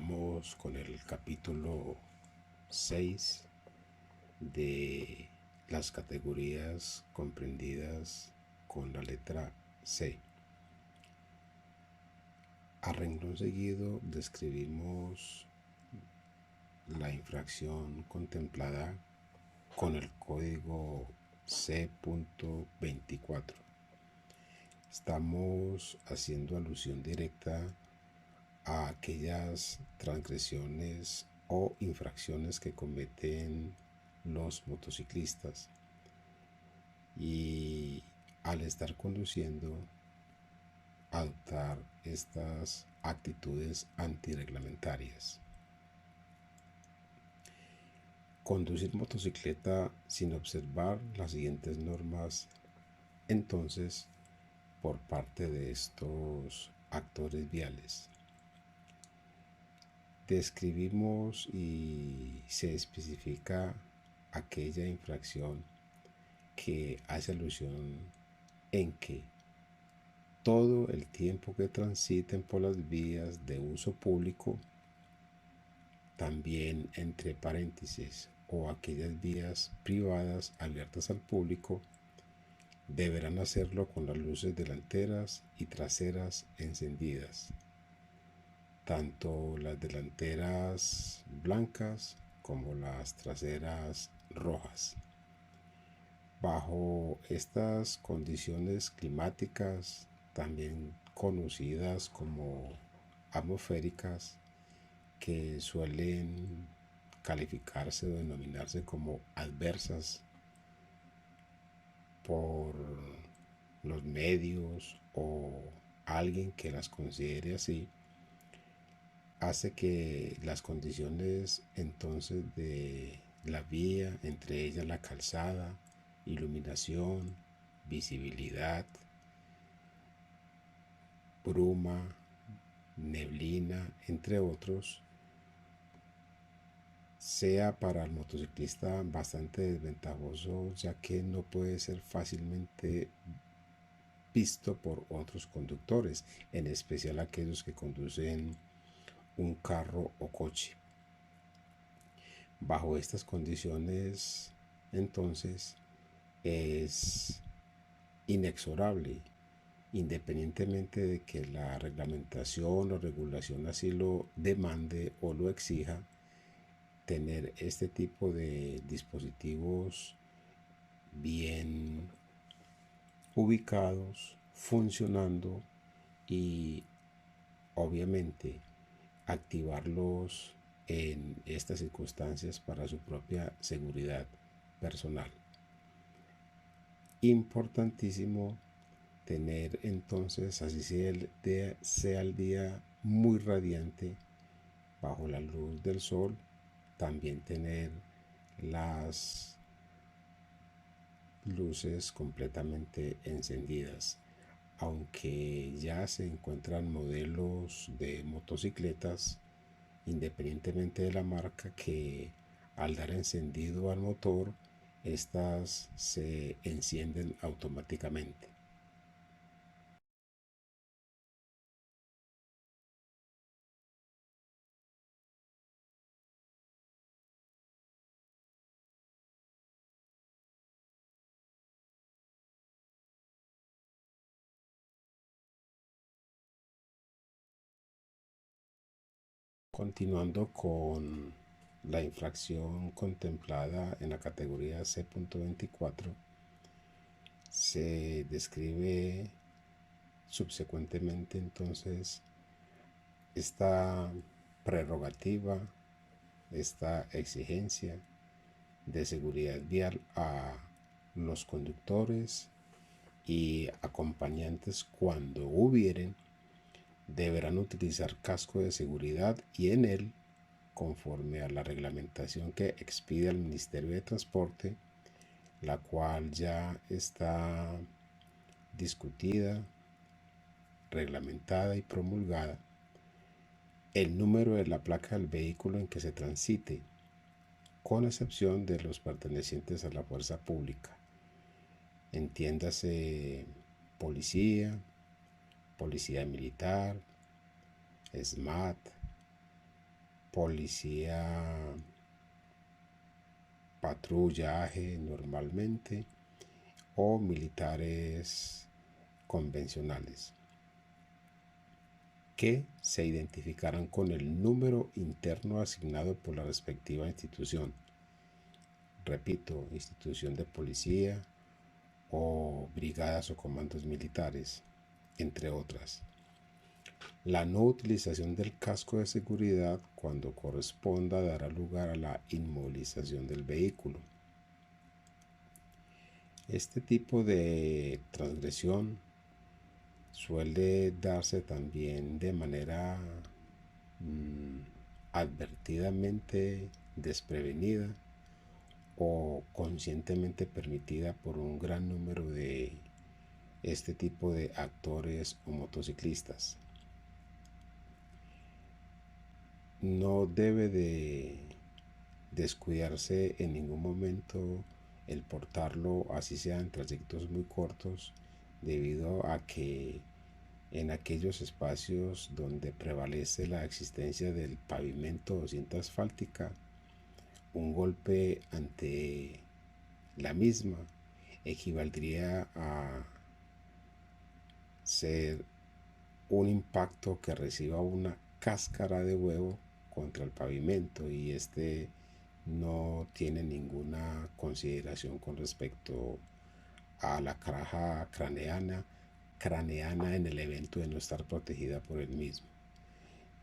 Vamos con el capítulo 6 de las categorías comprendidas con la letra C. A renglón seguido describimos la infracción contemplada con el código C.24. Estamos haciendo alusión directa a aquellas transgresiones o infracciones que cometen los motociclistas y al estar conduciendo adoptar estas actitudes antirreglamentarias. Conducir motocicleta sin observar las siguientes normas, entonces, por parte de estos actores viales. Describimos y se especifica aquella infracción que hace alusión en que todo el tiempo que transiten por las vías de uso público, también entre paréntesis, o aquellas vías privadas abiertas al público, deberán hacerlo con las luces delanteras y traseras encendidas, tanto las delanteras blancas como las traseras rojas. Bajo estas condiciones climáticas, también conocidas como atmosféricas, que suelen calificarse o denominarse como adversas por los medios o alguien que las considere así, hace que las condiciones entonces de la vía, entre ellas la calzada, iluminación, visibilidad, bruma, neblina, entre otros, sea para el motociclista bastante desventajoso, ya que no puede ser fácilmente visto por otros conductores, en especial aquellos que conducen un carro o coche. Bajo estas condiciones, entonces, es inexorable, independientemente de que la reglamentación o regulación así lo demande o lo exija, tener este tipo de dispositivos bien ubicados, funcionando y obviamente activarlos en estas circunstancias para su propia seguridad personal. Importantísimo tener entonces, así sea el día muy radiante bajo la luz del sol, también tener las luces completamente encendidas. Aunque ya se encuentran modelos de motocicletas, independientemente de la marca, que al dar encendido al motor, estas se encienden automáticamente. Continuando con la infracción contemplada en la categoría C.24, se describe subsecuentemente entonces esta prerrogativa, esta exigencia de seguridad vial a los conductores y acompañantes cuando hubieren, deberán utilizar casco de seguridad y en él, conforme a la reglamentación que expide el Ministerio de Transporte, la cual ya está discutida, reglamentada y promulgada, el número de la placa del vehículo en que se transite, con excepción de los pertenecientes a la fuerza pública, entiéndase policía militar, SMAT, policía patrullaje normalmente o militares convencionales que se identificarán con el número interno asignado por la respectiva institución. Repito, institución de policía o brigadas o comandos militares, entre otras. La no utilización del casco de seguridad cuando corresponda dará lugar a la inmovilización del vehículo. Este tipo de transgresión suele darse también de manera advertidamente desprevenida o conscientemente permitida por un gran número de este tipo de actores o motociclistas. No debe de descuidarse en ningún momento el portarlo, así sea en trayectos muy cortos, debido a que en aquellos espacios donde prevalece la existencia del pavimento o cinta asfáltica, un golpe ante la misma equivaldría a ser un impacto que reciba una cáscara de huevo contra el pavimento, y este no tiene ninguna consideración con respecto a la caja craneana en el evento de no estar protegida por el mismo.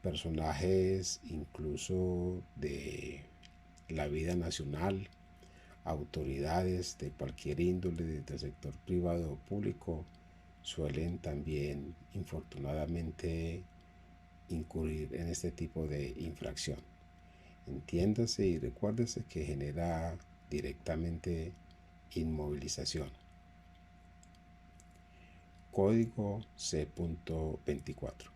Personajes incluso de la vida nacional, autoridades de cualquier índole, desde el sector privado o público, suelen también infortunadamente incurrir en este tipo de infracción. Entiéndase y recuérdese que genera directamente inmovilización. Código C.24.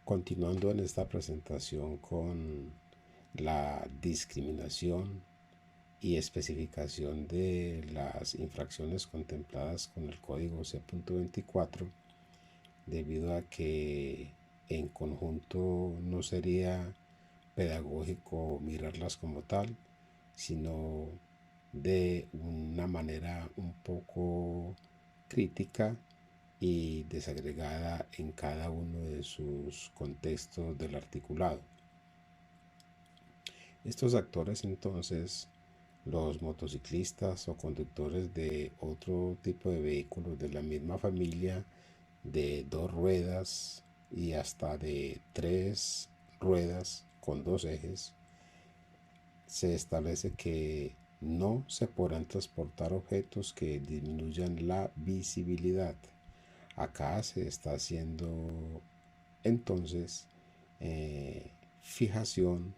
Continuando en esta presentación con la discriminación y especificación de las infracciones contempladas con el código C.24, debido a que en conjunto no sería pedagógico mirarlas como tal, sino de una manera un poco crítica y desagregada en cada uno de sus contextos del articulado. Estos actores entonces, los motociclistas o conductores de otro tipo de vehículos de la misma familia, de dos ruedas y hasta de tres ruedas con dos ejes, se establece que no se podrán transportar objetos que disminuyan la visibilidad. Acá se está haciendo entonces fijación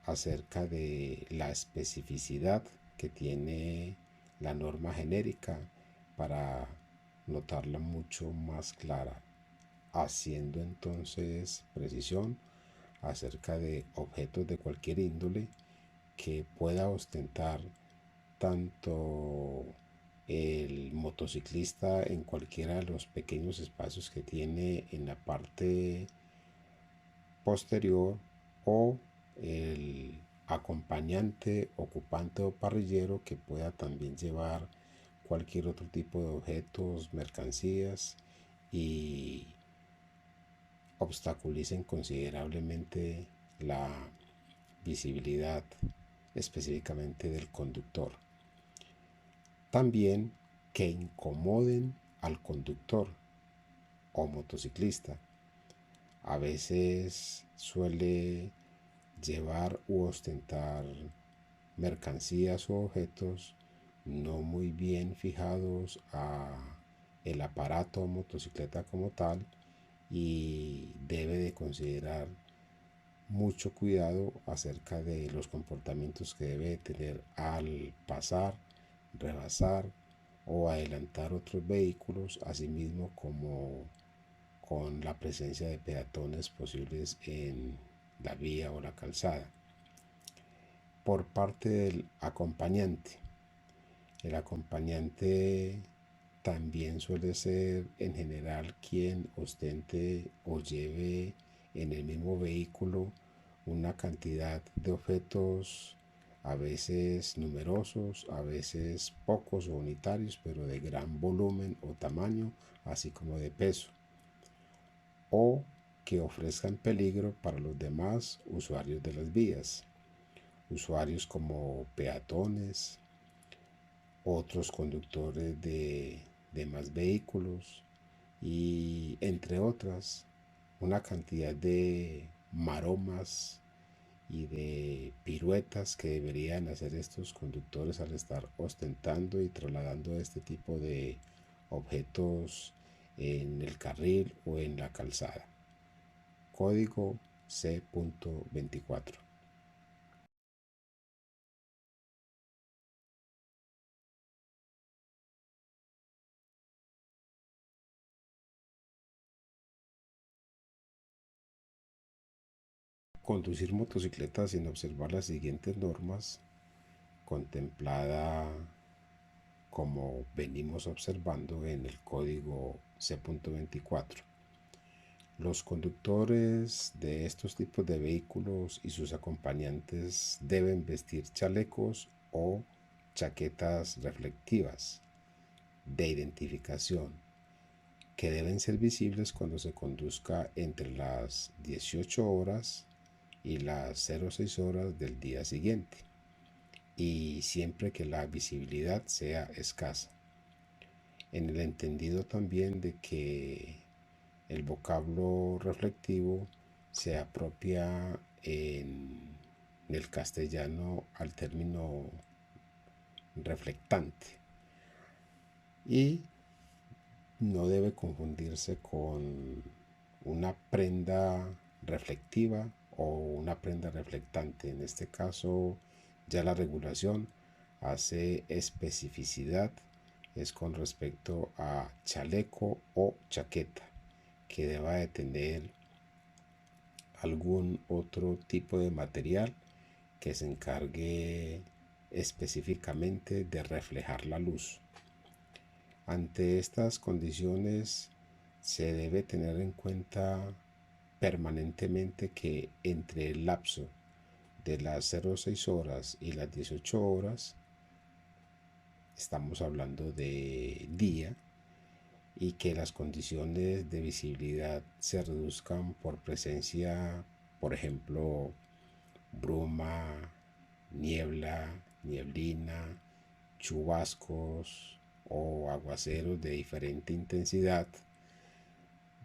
acerca de la especificidad que tiene la norma genérica para notarla mucho más clara, haciendo entonces precisión acerca de objetos de cualquier índole que pueda ostentar tanto el motociclista en cualquiera de los pequeños espacios que tiene en la parte posterior, o el acompañante, ocupante o parrillero, que pueda también llevar cualquier otro tipo de objetos, mercancías, y obstaculicen considerablemente la visibilidad específicamente del conductor. También que incomoden al conductor o motociclista. A veces suele llevar u ostentar mercancías o objetos no muy bien fijados a el aparato o motocicleta como tal, y debe de considerar mucho cuidado acerca de los comportamientos que debe tener al pasar, rebasar o adelantar otros vehículos, asimismo como con la presencia de peatones posibles en la vía o la calzada. Por parte del acompañante, el acompañante también suele ser en general quien ostente o lleve en el mismo vehículo una cantidad de objetos, a veces numerosos, a veces pocos o unitarios, pero de gran volumen o tamaño, así como de peso, o que ofrezcan peligro para los demás usuarios de las vías, usuarios como peatones, otros conductores de demás vehículos y entre otras una cantidad de maromas y de piruetas que deberían hacer estos conductores al estar ostentando y trasladando este tipo de objetos en el carril o en la calzada. Código C.24. Conducir motocicleta sin observar las siguientes normas, contemplada como venimos observando en el código C.24. Los conductores de estos tipos de vehículos y sus acompañantes deben vestir chalecos o chaquetas reflectivas de identificación que deben ser visibles cuando se conduzca entre las 18 horas y las 06 horas del día siguiente, y siempre que la visibilidad sea escasa, en el entendido también de que el vocablo reflectivo se apropia en el castellano al término reflectante y no debe confundirse con una prenda reflectiva o una prenda reflectante. En este caso, ya la regulación hace especificidad, es con respecto a chaleco o chaqueta, que deba de tener algún otro tipo de material que se encargue específicamente de reflejar la luz. Ante estas condiciones se debe tener en cuenta permanentemente que entre el lapso de las 06 horas y las 18 horas, estamos hablando de día, y que las condiciones de visibilidad se reduzcan por presencia, por ejemplo, bruma, niebla, nieblina, chubascos o aguaceros de diferente intensidad.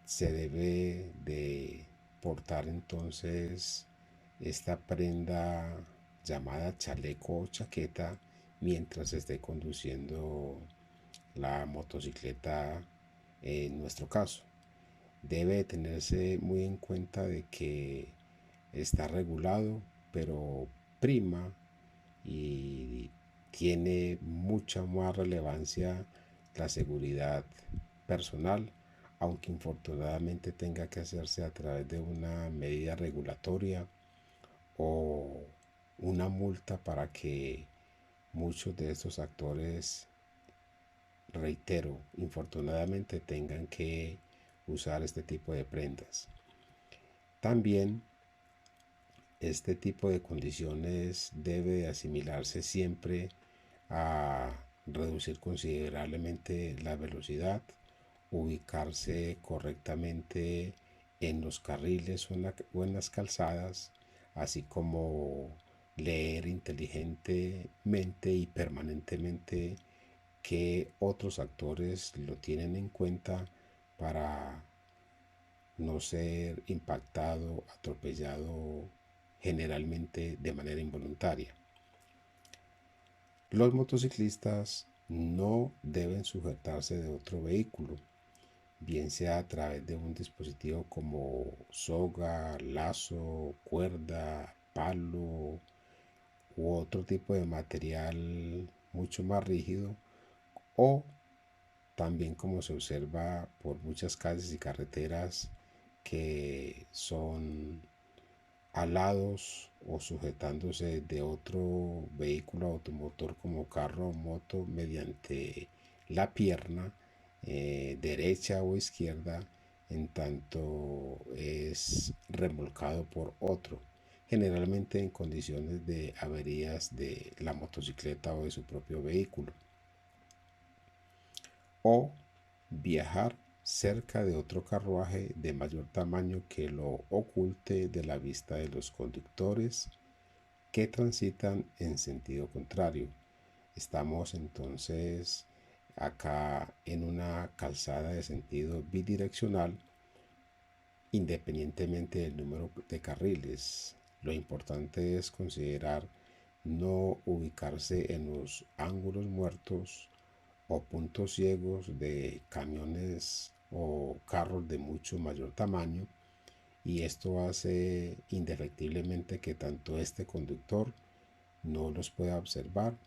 Se debe de portar entonces esta prenda llamada chaleco o chaqueta mientras esté conduciendo la motocicleta. En nuestro caso, debe tenerse muy en cuenta de que está regulado, pero prima y tiene mucha más relevancia la seguridad personal, aunque infortunadamente tenga que hacerse a través de una medida regulatoria o una multa para que muchos de estos actores, reitero, infortunadamente tengan que usar este tipo de prendas. También este tipo de condiciones debe asimilarse siempre a reducir considerablemente la velocidad, ubicarse correctamente en los carriles o en las calzadas, así como leer inteligentemente y permanentemente qué otros actores lo tienen en cuenta para no ser impactado, atropellado generalmente de manera involuntaria. Los motociclistas no deben sujetarse de otro vehículo, bien sea a través de un dispositivo como soga, lazo, cuerda, palo u otro tipo de material mucho más rígido, o también como se observa por muchas calles y carreteras que son alados o sujetándose de otro vehículo automotor como carro o moto mediante la pierna derecha o izquierda, en tanto es remolcado por otro, generalmente en condiciones de averías de la motocicleta o de su propio vehículo, o viajar cerca de otro carruaje de mayor tamaño que lo oculte de la vista de los conductores que transitan en sentido contrario. Estamos entonces acá en una calzada de sentido bidireccional, independientemente del número de carriles. Lo importante es considerar no ubicarse en los ángulos muertos o puntos ciegos de camiones o carros de mucho mayor tamaño, y esto hace indefectiblemente que tanto este conductor no los pueda observar,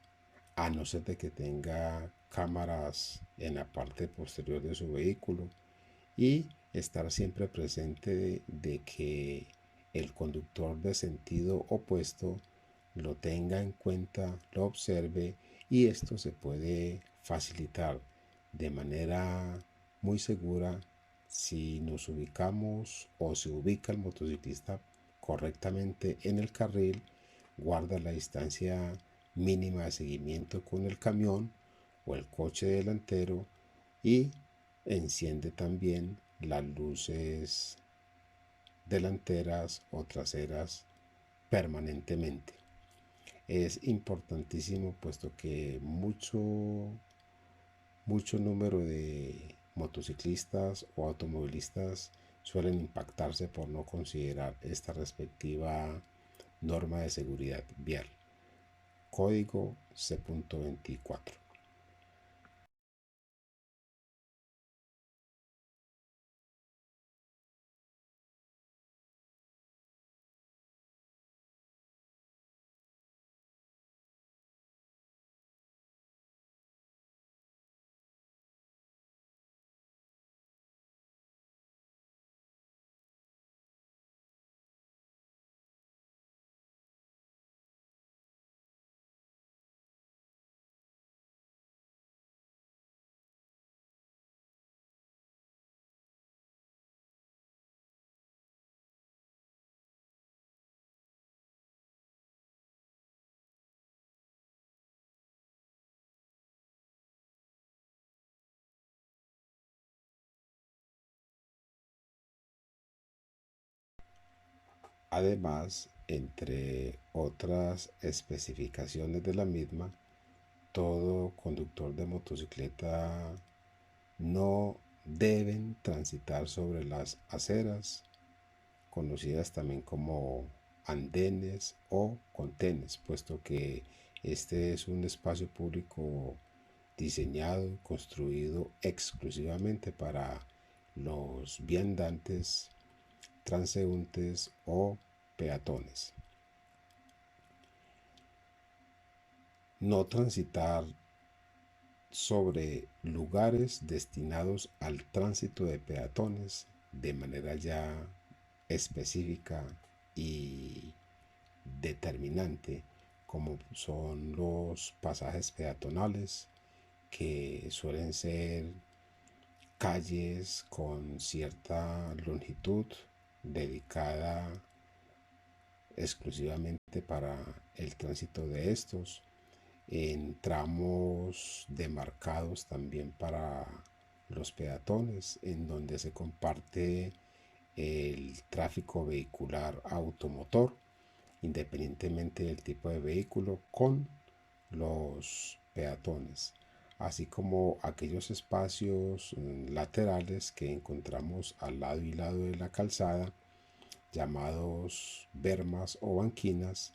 a no ser de que tenga cámaras en la parte posterior de su vehículo, y estar siempre presente de que el conductor de sentido opuesto lo tenga en cuenta, lo observe, y esto se puede facilitar de manera muy segura si nos ubicamos o se ubica el motociclista correctamente en el carril, guarda la distancia mínima de seguimiento con el camión o el coche delantero y enciende también las luces delanteras o traseras permanentemente. Es importantísimo puesto que mucho número de motociclistas o automovilistas suelen impactarse por no considerar esta respectiva norma de seguridad vial. Código C.24. Además, entre otras especificaciones de la misma, todo conductor de motocicleta no deben transitar sobre las aceras, conocidas también como andenes o contenes, puesto que este es un espacio público diseñado y construido exclusivamente para los viandantes, transeúntes o peatones. No transitar sobre lugares destinados al tránsito de peatones de manera ya específica y determinante, como son los pasajes peatonales, que suelen ser calles con cierta longitud dedicada exclusivamente para el tránsito de estos, en tramos demarcados también para los peatones, en donde se comparte el tráfico vehicular automotor, independientemente del tipo de vehículo, con los peatones, así como aquellos espacios laterales que encontramos al lado y lado de la calzada, llamados bermas o banquinas,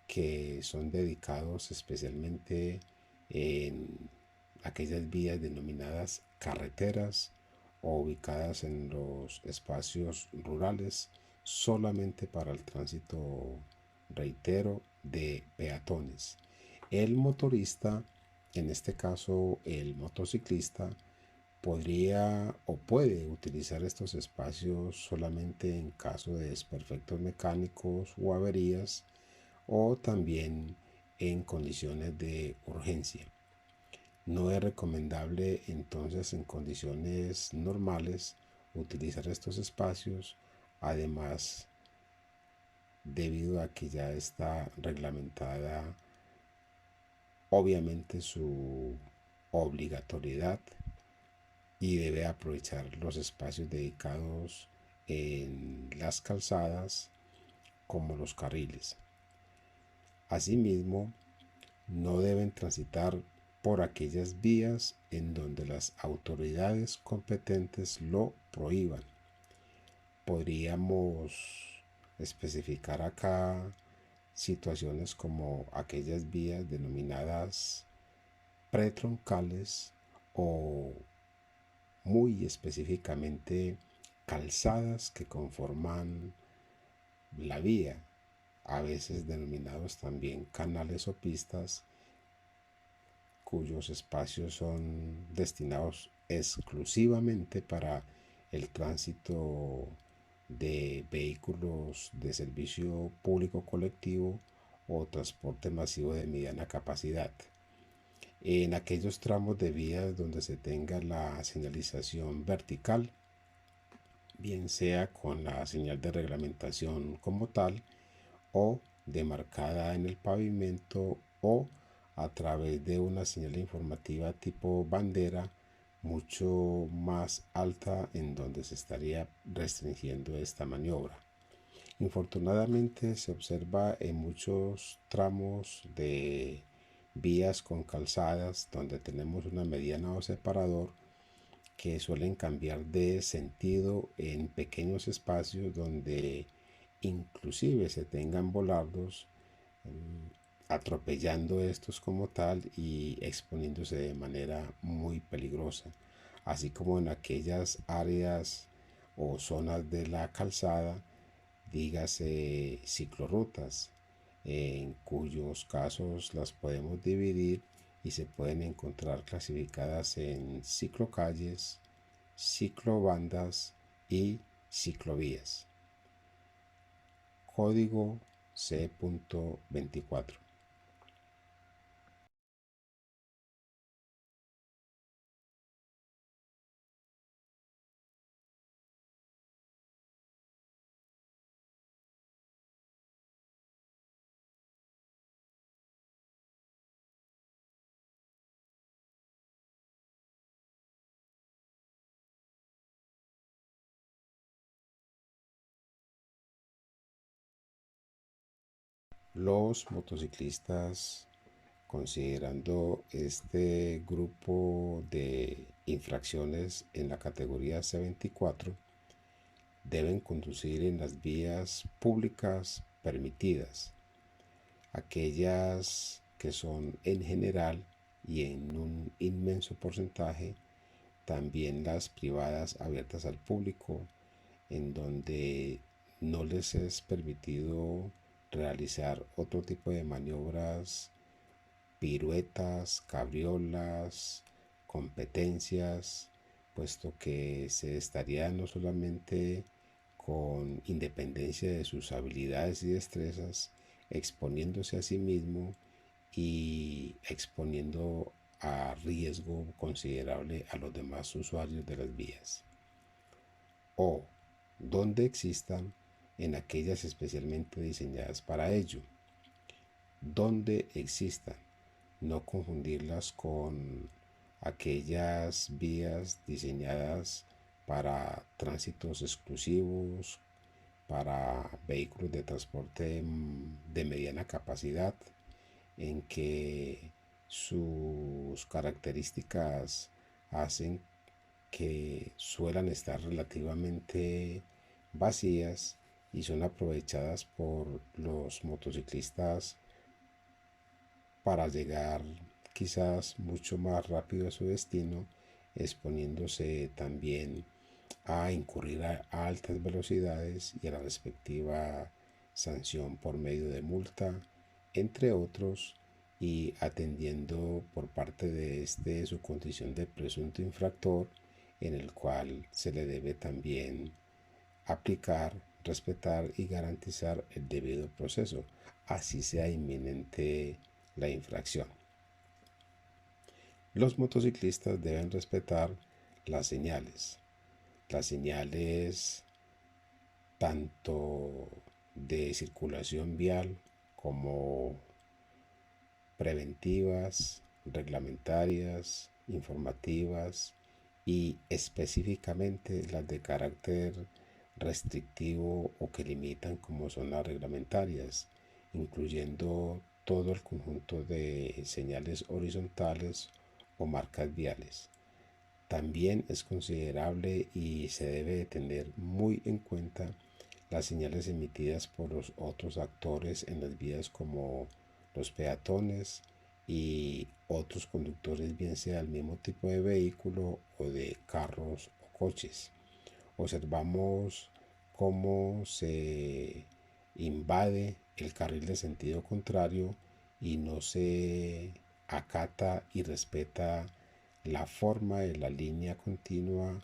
que son dedicados especialmente en aquellas vías denominadas carreteras o ubicadas en los espacios rurales solamente para el tránsito, reitero, de peatones. El motorista, en este caso el motociclista, podría o puede utilizar estos espacios solamente en caso de desperfectos mecánicos o averías, o también en condiciones de urgencia. No es recomendable entonces en condiciones normales utilizar estos espacios, además debido a que ya está reglamentada obviamente su obligatoriedad y debe aprovechar los espacios dedicados en las calzadas como los carriles. Asimismo, no deben transitar por aquellas vías en donde las autoridades competentes lo prohíban. Podríamos especificar acá situaciones como aquellas vías denominadas pretroncales o muy específicamente calzadas que conforman la vía, a veces denominados también canales o pistas, cuyos espacios son destinados exclusivamente para el tránsito de vehículos de servicio público colectivo o transporte masivo de mediana capacidad. En aquellos tramos de vías donde se tenga la señalización vertical, bien sea con la señal de reglamentación como tal o demarcada en el pavimento o a través de una señal informativa tipo bandera mucho más alta en donde se estaría restringiendo esta maniobra. Infortunadamente se observa en muchos tramos de vías con calzadas donde tenemos una mediana o separador que suelen cambiar de sentido en pequeños espacios donde inclusive se tengan volardos, atropellando estos como tal y exponiéndose de manera muy peligrosa, así como en aquellas áreas o zonas de la calzada, dígase ciclorrutas, en cuyos casos las podemos dividir y se pueden encontrar clasificadas en ciclocalles, ciclobandas y ciclovías. Código C.24. Los motociclistas, considerando este grupo de infracciones en la categoría C24, deben conducir en las vías públicas permitidas, aquellas que son en general y en un inmenso porcentaje también las privadas abiertas al público, en donde no les es permitido realizar otro tipo de maniobras, piruetas, cabriolas, competencias, puesto que se estaría no solamente con independencia de sus habilidades y destrezas, exponiéndose a sí mismo y exponiendo a riesgo considerable a los demás usuarios de las vías, o donde existan en aquellas especialmente diseñadas para ello, donde existan, no confundirlas con aquellas vías diseñadas para tránsitos exclusivos, para vehículos de transporte de mediana capacidad, en que sus características hacen que suelan estar relativamente vacías y son aprovechadas por los motociclistas para llegar quizás mucho más rápido a su destino, exponiéndose también a incurrir a altas velocidades y a la respectiva sanción por medio de multa, entre otros, y atendiendo por parte de este su condición de presunto infractor, en el cual se le debe también aplicar, respetar y garantizar el debido proceso, así sea inminente la infracción. Los motociclistas deben respetar las señales tanto de circulación vial como preventivas, reglamentarias, informativas y específicamente las de carácter restrictivo o que limitan como son las reglamentarias, incluyendo todo el conjunto de señales horizontales o marcas viales. También es considerable y se debe tener muy en cuenta las señales emitidas por los otros actores en las vías como los peatones y otros conductores, bien sea del mismo tipo de vehículo o de carros o coches. Observamos cómo se invade el carril de sentido contrario y no se acata y respeta la forma de la línea continua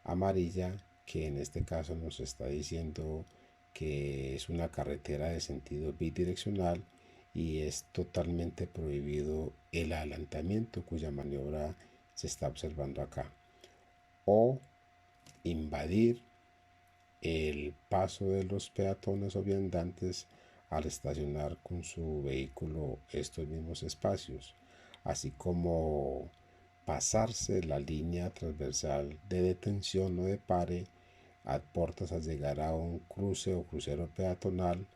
amarilla, que en este caso nos está diciendo que es una carretera de sentido bidireccional y es totalmente prohibido el adelantamiento, cuya maniobra se está observando acá, o invadir el paso de los peatones o viandantes al estacionar con su vehículo estos mismos espacios, así como pasarse la línea transversal de detención o de pare a portas al llegar a un cruce o crucero peatonal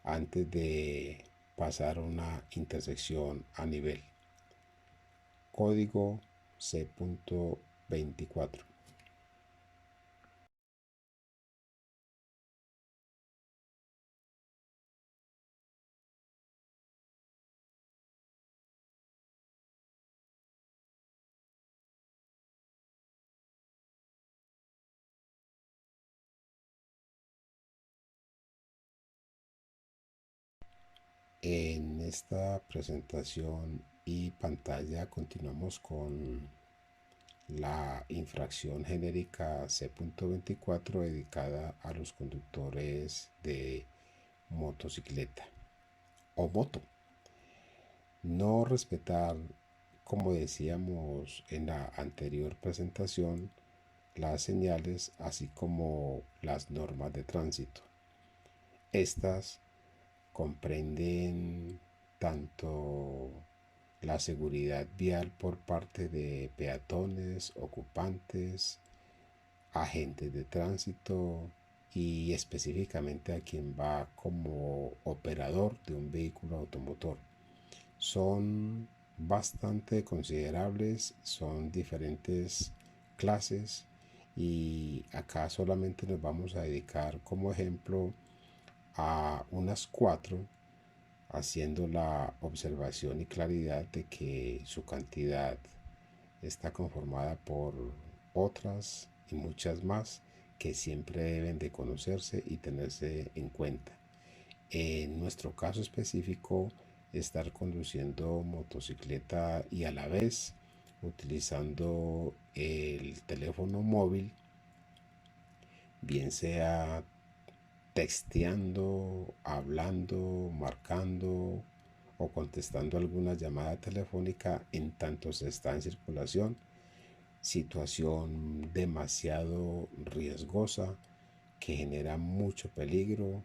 antes de pasar una intersección a nivel. Código C.24. En esta presentación y pantalla continuamos con la infracción genérica C.24 dedicada a los conductores de motocicleta o moto. No respetar, como decíamos en la anterior presentación, las señales así como las normas de tránsito. Estas comprenden tanto la seguridad vial por parte de peatones, ocupantes, agentes de tránsito y específicamente a quien va como operador de un vehículo automotor. Son bastante considerables, son diferentes clases y acá solamente nos vamos a dedicar como ejemplo a unas cuatro, haciendo la observación y claridad de que su cantidad está conformada por otras y muchas más que siempre deben de conocerse y tenerse en cuenta. En nuestro caso específico, estar conduciendo motocicleta y a la vez utilizando el teléfono móvil, bien sea texteando, hablando, marcando o contestando alguna llamada telefónica en tanto se está en circulación, situación demasiado riesgosa que genera mucho peligro,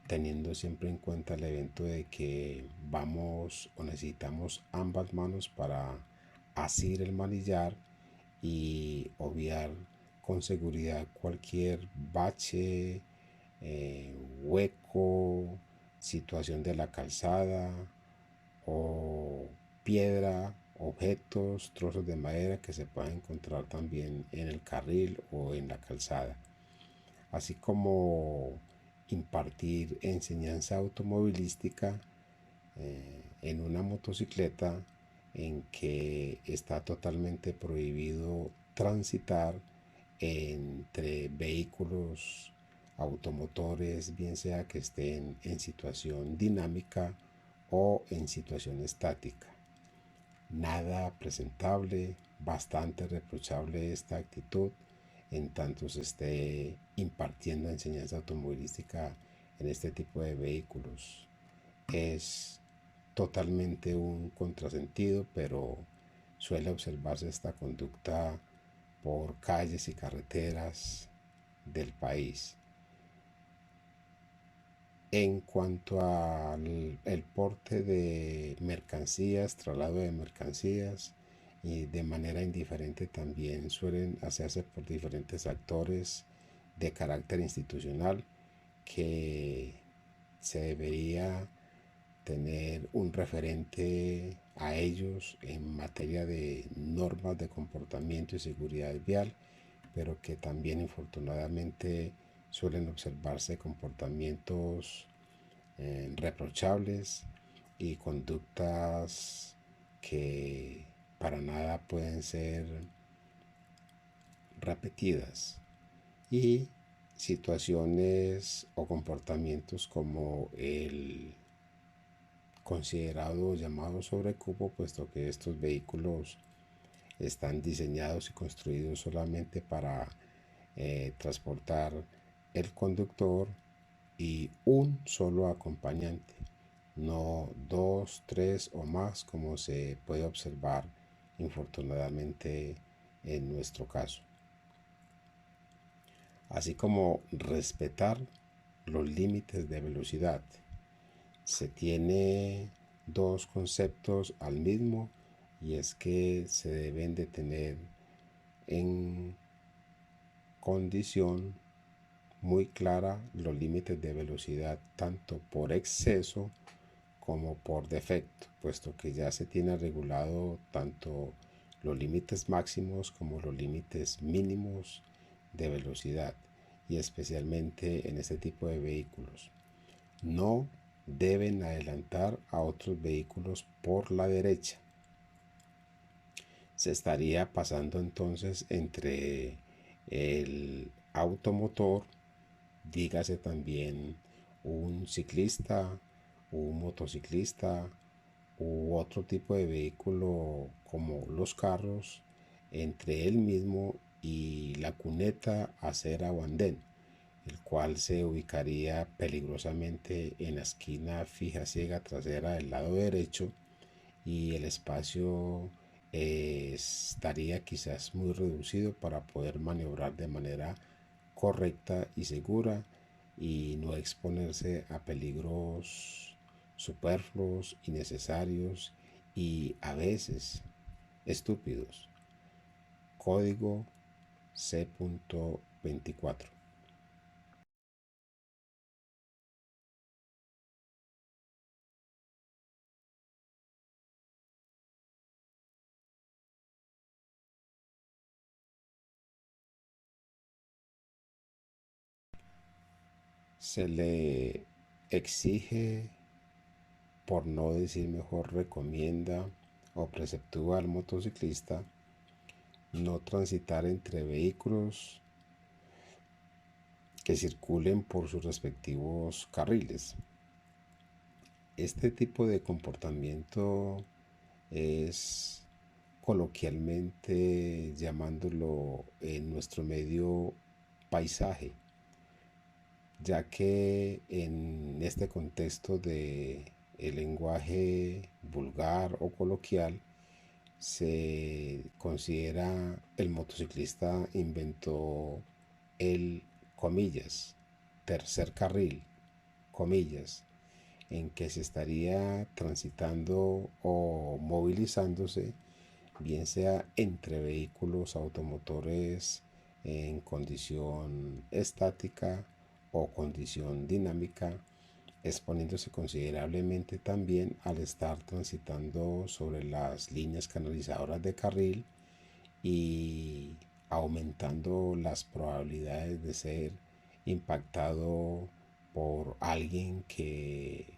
teniendo siempre en cuenta el evento de que vamos o necesitamos ambas manos para asir el manillar y obviar con seguridad cualquier bache, hueco, situación de la calzada o piedra, objetos, trozos de madera que se pueden encontrar también en el carril o en la calzada, así como impartir enseñanza automovilística en una motocicleta en que está totalmente prohibido transitar entre vehículos automotores, bien sea que estén en situación dinámica o en situación estática. Nada presentable, bastante reprochable esta actitud en tanto se esté impartiendo enseñanza automovilística en este tipo de vehículos. Es totalmente un contrasentido, pero suele observarse esta conducta por calles y carreteras del país. En cuanto al el porte de mercancías, traslado de mercancías, y de manera indiferente también suelen hacerse por diferentes actores de carácter institucional que se debería tener un referente a ellos en materia de normas de comportamiento y seguridad vial, pero que también infortunadamente suelen observarse comportamientos reprochables y conductas que para nada pueden ser repetidas, y situaciones o comportamientos como el considerado llamado sobrecupo, puesto que estos vehículos están diseñados y construidos solamente para transportar el conductor y un solo acompañante, no dos, tres o más como se puede observar infortunadamente en nuestro caso. Así como respetar los límites de velocidad. Se tiene dos conceptos al mismo, y es que se deben de tener en condición muy clara los límites de velocidad tanto por exceso como por defecto, puesto que ya se tiene regulado tanto los límites máximos como los límites mínimos de velocidad, y especialmente en este tipo de vehículos. No deben adelantar a otros vehículos por la derecha. Se estaría pasando entonces entre el automotor, dígase también un ciclista, un motociclista u otro tipo de vehículo como los carros, entre él mismo y la cuneta acera o andén, el cual se ubicaría peligrosamente en la esquina fija ciega trasera del lado derecho, y el espacio estaría quizás muy reducido para poder maniobrar de manera correcta y segura y no exponerse a peligros superfluos, innecesarios y a veces estúpidos. Código C.24. Se le exige, por no decir mejor recomienda o preceptúa al motociclista, no transitar entre vehículos que circulen por sus respectivos carriles. Este tipo de comportamiento es coloquialmente llamándolo en nuestro medio paisaje, ya que en este contexto de el lenguaje vulgar o coloquial se considera el motociclista inventó el, comillas, tercer carril, comillas, en que se estaría transitando o movilizándose, bien sea entre vehículos automotores en condición estática o condición dinámica, exponiéndose considerablemente también al estar transitando sobre las líneas canalizadoras de carril y aumentando las probabilidades de ser impactado por alguien que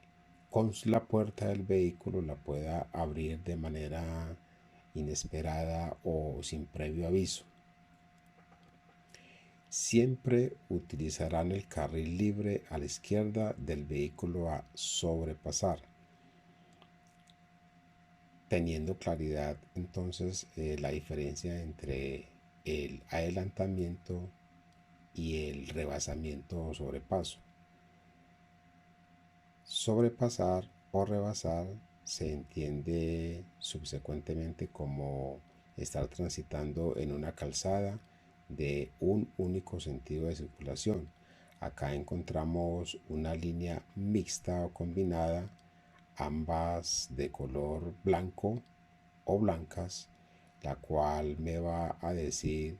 con la puerta del vehículo la pueda abrir de manera inesperada o sin previo aviso. Siempre utilizarán el carril libre a la izquierda del vehículo a sobrepasar, teniendo claridad entonces la diferencia entre el adelantamiento y el rebasamiento o sobrepaso. Sobrepasar o rebasar se entiende subsecuentemente como estar transitando en una calzada de un único sentido de circulación. Acá encontramos una línea mixta o combinada, ambas de color blanco o blancas, la cual me va a decir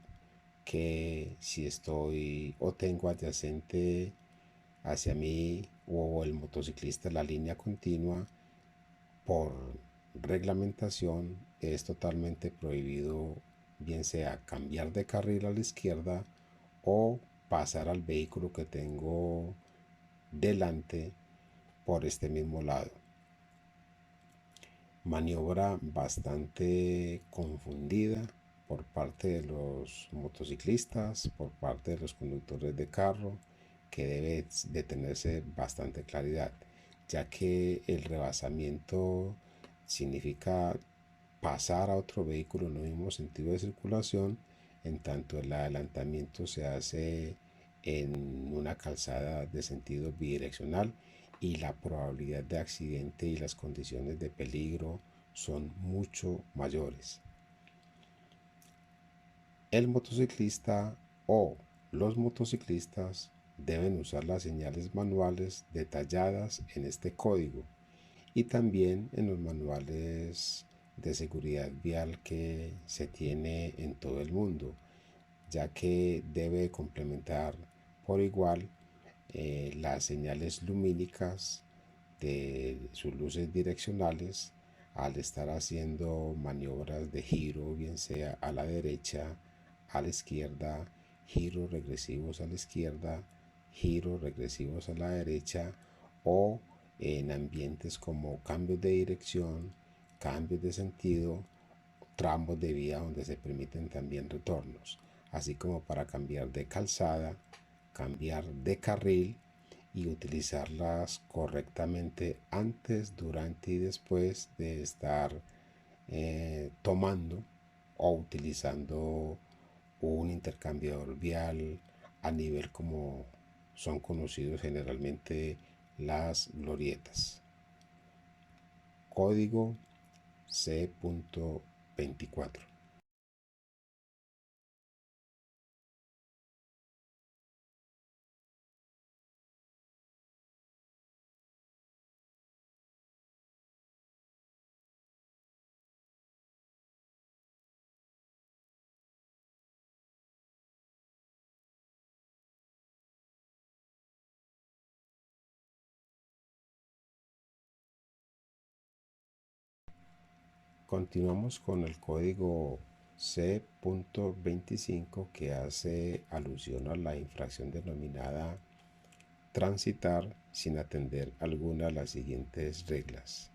que si estoy o tengo adyacente hacia mí o el motociclista la línea continua, por reglamentación es totalmente prohibido bien sea cambiar de carril a la izquierda o pasar al vehículo que tengo delante por este mismo lado. Maniobra bastante confundida por parte de los motociclistas, por parte de los conductores de carro, que debe de tenerse bastante claridad, ya que el rebasamiento significa pasar a otro vehículo en el mismo sentido de circulación, en tanto el adelantamiento se hace en una calzada de sentido bidireccional y la probabilidad de accidente y las condiciones de peligro son mucho mayores. El motociclista o los motociclistas deben usar las señales manuales detalladas en este código y también en los manuales de seguridad vial que se tiene en todo el mundo, ya que debe complementar por igual las señales lumínicas de sus luces direccionales al estar haciendo maniobras de giro, bien sea a la derecha, a la izquierda, giros regresivos a la izquierda, giros regresivos a la derecha, o en ambientes como cambios de dirección, cambios de sentido, tramos de vía donde se permiten también retornos, así como para cambiar de calzada, cambiar de carril y utilizarlas correctamente antes, durante y después de estar tomando o utilizando un intercambiador vial a nivel como son conocidos generalmente las glorietas. Código C.24. Continuamos con el código C.25 que hace alusión a la infracción denominada transitar sin atender alguna de las siguientes reglas.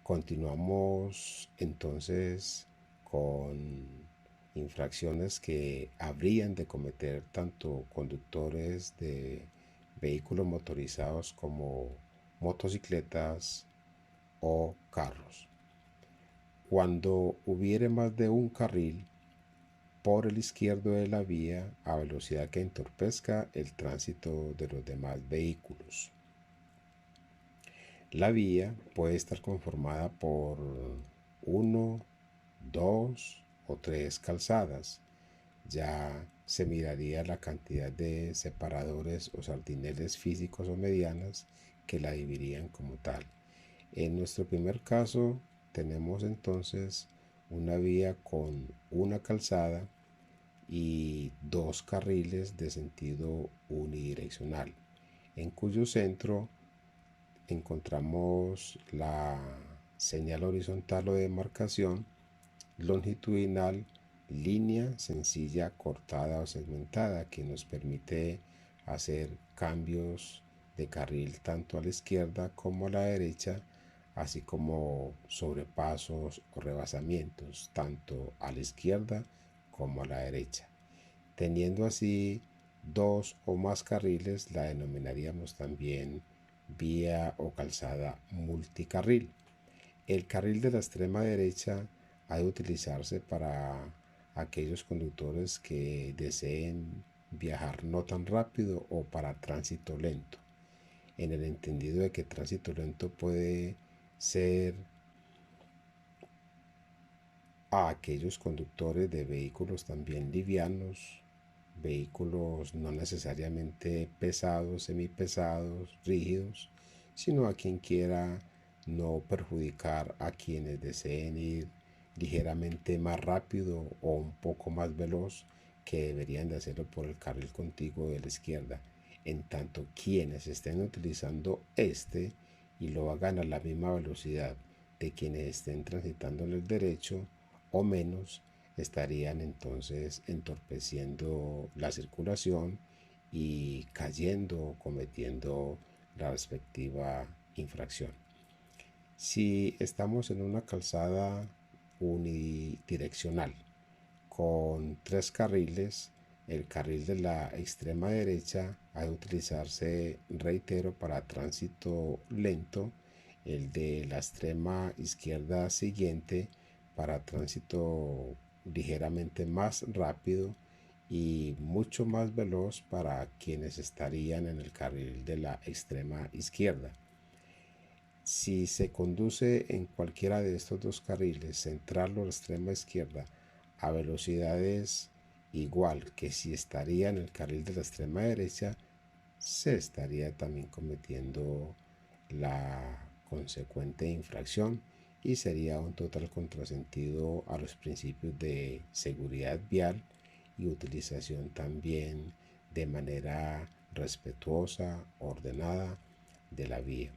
Continuamos entonces con infracciones que habrían de cometer tanto conductores de vehículos motorizados como motocicletas o carros. Cuando hubiere más de un carril por el izquierdo de la vía a velocidad que entorpezca el tránsito de los demás vehículos. La vía puede estar conformada por uno, dos o tres calzadas. Ya se miraría la cantidad de separadores o sardineles físicos o medianas que la dividirían como tal. En nuestro primer caso tenemos entonces una vía con una calzada y dos carriles de sentido unidireccional, en cuyo centro encontramos la señal horizontal o demarcación longitudinal, línea sencilla cortada o segmentada, que nos permite hacer cambios de carril tanto a la izquierda como a la derecha, así como sobrepasos o rebasamientos tanto a la izquierda como a la derecha. Teniendo así dos o más carriles, la denominaríamos también vía o calzada multicarril. El carril de la extrema derecha ha de utilizarse para aquellos conductores que deseen viajar no tan rápido o para tránsito lento, en el entendido de que tránsito lento puede ser a aquellos conductores de vehículos también livianos, vehículos no necesariamente pesados, semipesados, rígidos, sino a quien quiera no perjudicar a quienes deseen ir ligeramente más rápido o un poco más veloz, que deberían de hacerlo por el carril contiguo de la izquierda, en tanto quienes estén utilizando este y lo hagan a la misma velocidad de quienes estén transitando en el derecho o menos, estarían entonces entorpeciendo la circulación y cayendo, cometiendo la respectiva infracción. Si estamos en una calzada unidireccional con tres carriles, el carril de la extrema derecha ha de utilizarse, reitero, para tránsito lento, el de la extrema izquierda siguiente para tránsito ligeramente más rápido y mucho más veloz para quienes estarían en el carril de la extrema izquierda. Si se conduce en cualquiera de estos dos carriles, central o la extrema izquierda, a velocidades igual que si estaría en el carril de la extrema derecha, se estaría también cometiendo la consecuente infracción y sería un total contrasentido a los principios de seguridad vial y utilización también de manera respetuosa, ordenada de la vía.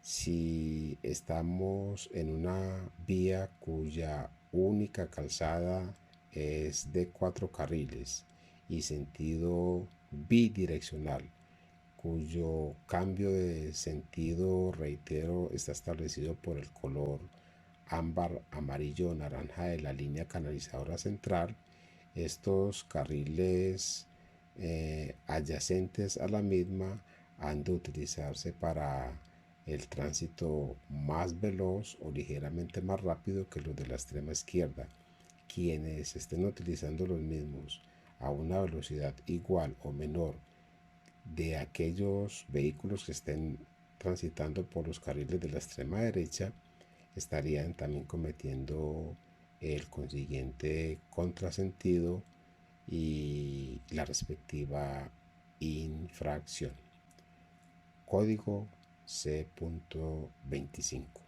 Si estamos en una vía cuya única calzada es de cuatro carriles y sentido bidireccional, cuyo cambio de sentido, reitero, está establecido por el color ámbar, amarillo o naranja de la línea canalizadora central, estos carriles adyacentes a la misma han de utilizarse para el tránsito más veloz o ligeramente más rápido que los de la extrema izquierda. Quienes estén utilizando los mismos a una velocidad igual o menor de aquellos vehículos que estén transitando por los carriles de la extrema derecha, estarían también cometiendo el consiguiente contrasentido y la respectiva infracción. Código C.25.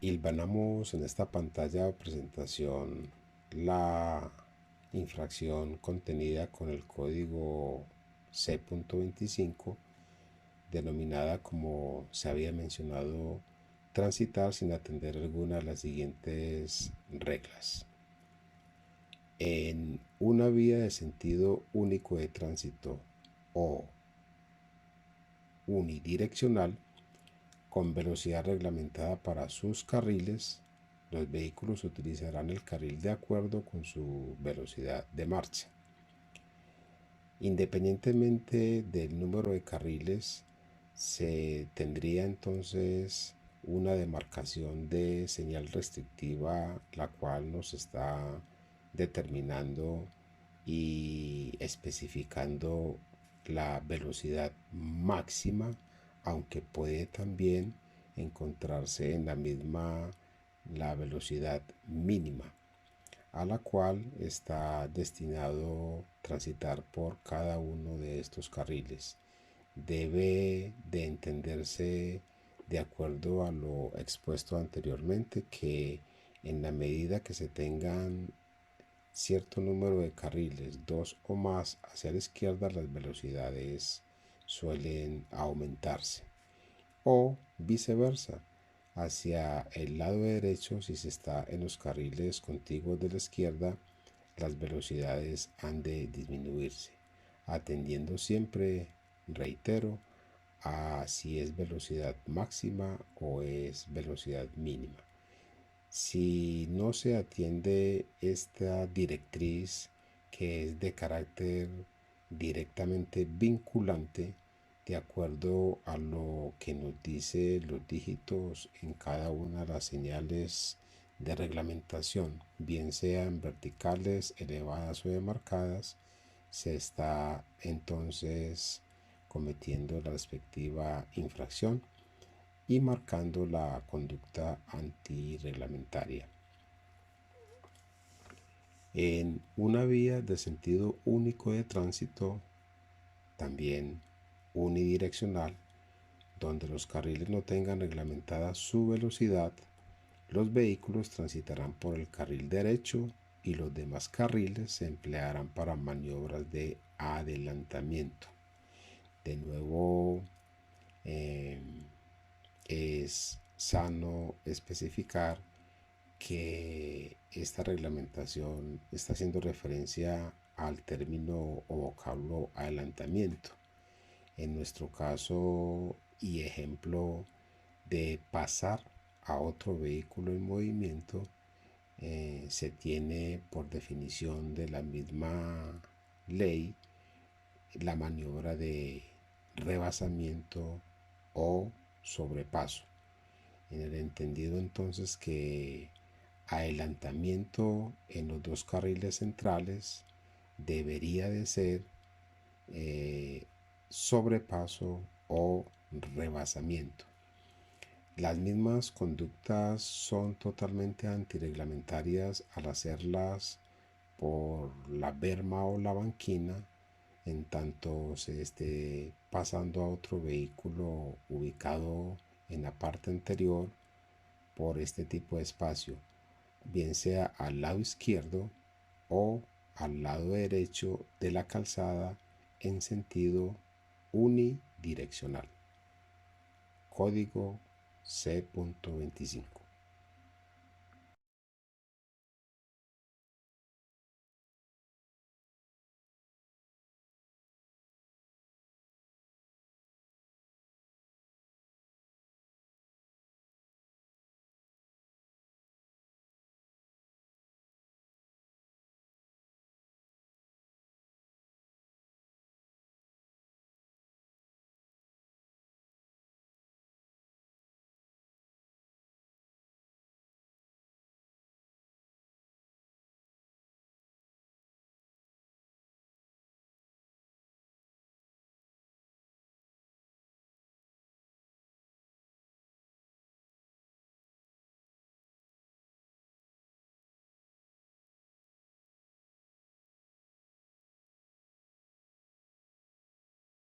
Hilvanamos en esta pantalla de presentación la infracción contenida con el código C.25, denominada, como se había mencionado, transitar sin atender alguna de las siguientes reglas. En una vía de sentido único de tránsito o unidireccional, con velocidad reglamentada para sus carriles, los vehículos utilizarán el carril de acuerdo con su velocidad de marcha. Independientemente del número de carriles, se tendría entonces una demarcación de señal restrictiva, la cual nos está determinando y especificando la velocidad máxima, aunque puede también encontrarse en la misma la velocidad mínima, a la cual está destinado transitar por cada uno de estos carriles. Debe de entenderse, de acuerdo a lo expuesto anteriormente, que en la medida que se tengan cierto número de carriles, dos o más hacia la izquierda, las velocidades suelen aumentarse, o viceversa, hacia el lado derecho, si se está en los carriles contiguos de la izquierda, las velocidades han de disminuirse, atendiendo siempre, reitero, a si es velocidad máxima o es velocidad mínima. Si no se atiende esta directriz, que es de carácter directamente vinculante, de acuerdo a lo que nos dice los dígitos en cada una de las señales de reglamentación, bien sean verticales, elevadas o demarcadas, se está entonces cometiendo la respectiva infracción y marcando la conducta antirreglamentaria. En una vía de sentido único de tránsito, también unidireccional, donde los carriles no tengan reglamentada su velocidad, los vehículos transitarán por el carril derecho y los demás carriles se emplearán para maniobras de adelantamiento. De nuevo, es sano especificar que esta reglamentación está haciendo referencia al término o vocablo adelantamiento. En nuestro caso y ejemplo de pasar a otro vehículo en movimiento, se tiene por definición de la misma ley la maniobra de rebasamiento o sobrepaso, en el entendido entonces que adelantamiento en los dos carriles centrales debería de ser sobrepaso o rebasamiento. Las mismas conductas son totalmente antirreglamentarias al hacerlas por la berma o la banquina, en tanto se esté pasando a otro vehículo ubicado en la parte anterior por este tipo de espacio, bien sea al lado izquierdo o al lado derecho de la calzada en sentido unidireccional. Código C.25.